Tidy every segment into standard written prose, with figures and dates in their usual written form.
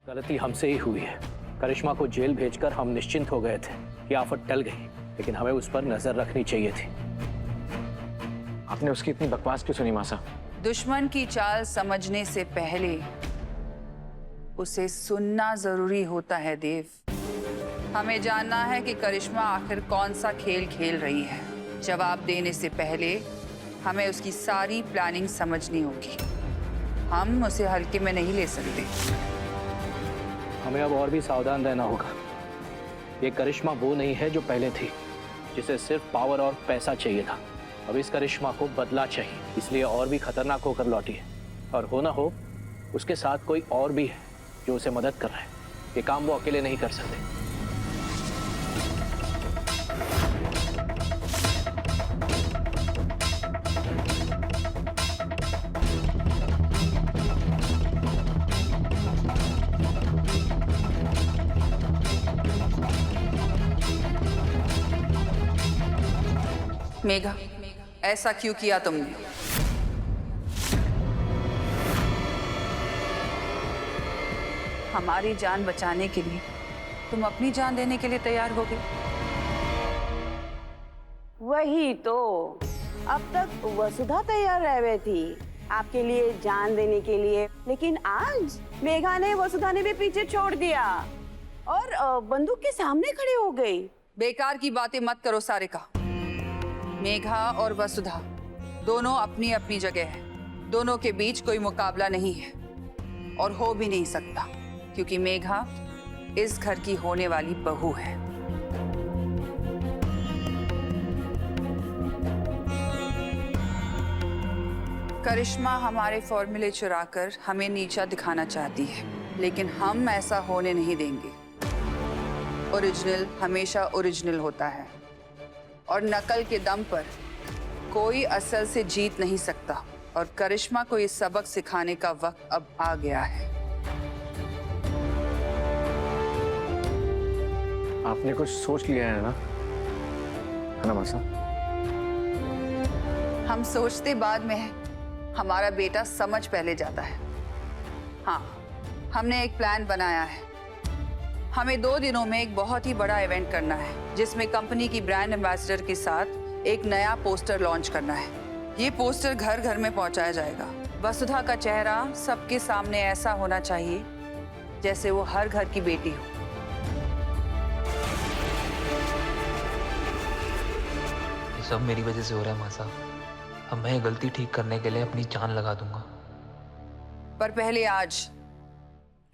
गलती हमसे ही हुई है। करिश्मा को जेल भेजकर हम निश्चिंत हो गए थे कि आफत टल गई, लेकिन हमें उस पर नजर रखनी चाहिए थी। आपने उसकी इतनी बकवास क्यों सुनी मासा? दुश्मन की चाल समझने से पहले उसे सुनना जरूरी होता है देव। हमें जानना है कि करिश्मा आखिर कौन सा खेल खेल रही है। जवाब देने से पहले हमें उसकी सारी प्लानिंग समझनी होगी। हम उसे हल्के में नहीं ले सकते। हमें अब और भी सावधान रहना होगा। ये करिश्मा वो नहीं है जो पहले थी, जिसे सिर्फ पावर और पैसा चाहिए था। अब इस करिश्मा को बदला चाहिए, इसलिए और भी खतरनाक होकर लौटी है। और हो ना हो उसके साथ कोई और भी है जो उसे मदद कर रहा है। ये काम वो अकेले नहीं कर सकते। मेघा, ऐसा क्यों किया तुमने? हमारी जान बचाने के लिए तुम अपनी जान देने के लिए तैयार हो गए। वही तो, अब तक वसुधा तैयार रह गई थी आपके लिए जान देने के लिए, लेकिन आज मेघा ने वसुधा ने भी पीछे छोड़ दिया और बंदूक के सामने खड़ी हो गई। बेकार की बातें मत करो सारिका। मेघा और वसुधा दोनों अपनी अपनी जगह है। दोनों के बीच कोई मुकाबला नहीं है और हो भी नहीं सकता, क्योंकि मेघा इस घर की होने वाली बहू है। करिश्मा हमारे फॉर्मूले चुराकर हमें नीचा दिखाना चाहती है, लेकिन हम ऐसा होने नहीं देंगे। ओरिजिनल हमेशा ओरिजिनल होता है और नकल के दम पर कोई असल से जीत नहीं सकता। और करिश्मा को ये सबक सिखाने का वक्त अब आ गया है। आपने कुछ सोच लिया है ना मासा? हम सोचते बाद में है, हमारा बेटा समझ पहले जाता है। हाँ, हमने एक प्लान बनाया है। हमें 2 दिनों में एक बहुत ही बड़ा इवेंट करना है, जिसमें कंपनी की ब्रांड एम्बेसडर के साथ एक नया पोस्टर लॉन्च करना है। ये पोस्टर घर घर में पहुंचाया जाएगा। वसुधा का चेहरा सबके सामने ऐसा होना चाहिए जैसे वो हर घर की बेटी हो। ये सब मेरी वजह से हो रहा है मासा। अब मैं गलती ठीक करने के लिए अपनी जान लगा दूंगा। पर पहले आज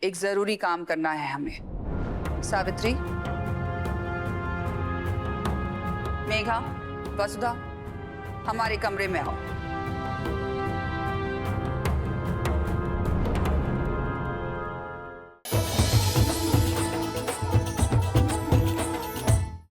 एक जरूरी काम करना है हमें। सावित्री, मेघा, वसुधा, हमारे कमरे में आओ।